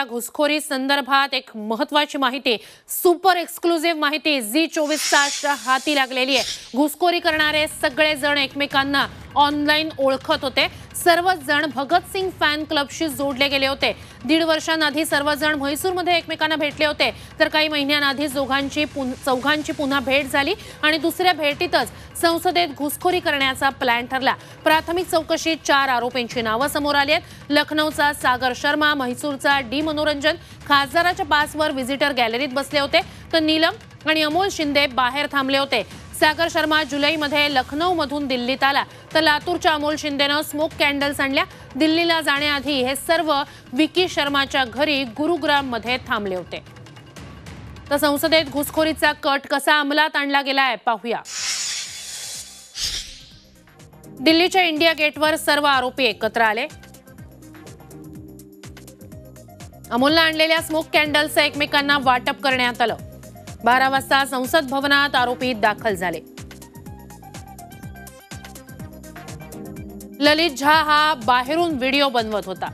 घुसखोरी संदर्भात एक महत्त्वाची माहिती, सुपर एक्सक्लुझिव्ह माहिती झी24 तासच्या हाती लागलेली आहे। घुसखोरी करणारे सगळे जण एकमेकांना ऑनलाईन ओळखत होते। सर्वच जण भगतसिंग फॅन क्लबशी जोडले गेले होते। 1.5 वर्षांआधी सर्वजण म्हैसूरमध्ये एकमेकांना भेटले होते, तर काही महिन्यांआधी चौघांची पुन्हा भेट झाली आणि दुसऱ्या भेटीतच संसदेत घुसखोरी करण्याचा प्लॅन ठरला। प्राथमिक चौकशीत 4 आरोपींची नावे समोर आली आहेत। लखनौचा सागर शर्मा, म्हैसूरचा डी मनोरंजन खासदाराच्या पासवर व्हिजिटर गॅलरीत बसले होते, तर नीलम आणि अमोल शिंदे बाहेर थांबले होते। सागर शर्मा जुलैमध्ये लखनौमधून दिल्लीत आला, तर लातूरच्या अमोल शिंदेनं स्मोक कॅन्डल्स आणल्या। दिल्लीला जाण्याआधी हे सर्व विकी शर्माच्या घरी गुरुग्राममध्ये थांबले होते। तर संसदेत घुसखोरीचा कट कसा अंमलात आणला गेलाय पाहूया। दिल्लीच्या इंडिया गेटवर सर्व आरोपी एकत्र आले। अमोलने आणलेल्या स्मोक कॅन्डल्सचं एकमेकांना वाटप करण्यात आलं। 12 वाजता संसद भवनात आरोपी दाखल झाले। ललित झा हा बाहेरून व्हिडिओ बनवत होता।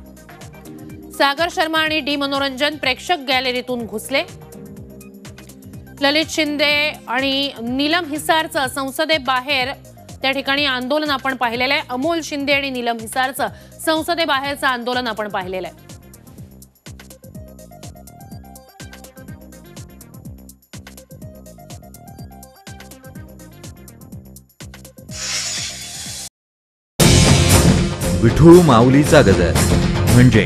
सागर शर्मा आणि डी मनोरंजन प्रेक्षक गॅलरीतून घुसले। ललित शिंदे आणि नीलम हिसारचं संसदेबाहेर त्या ठिकाणी आंदोलन आपण पाहिलेलं आहे। अमोल शिंदे आणि नीलम हिसारचं संसदेबाहेरचं आंदोलन आपण पाहिलेलं आहे। विठू माऊलीचा गजर म्हणजे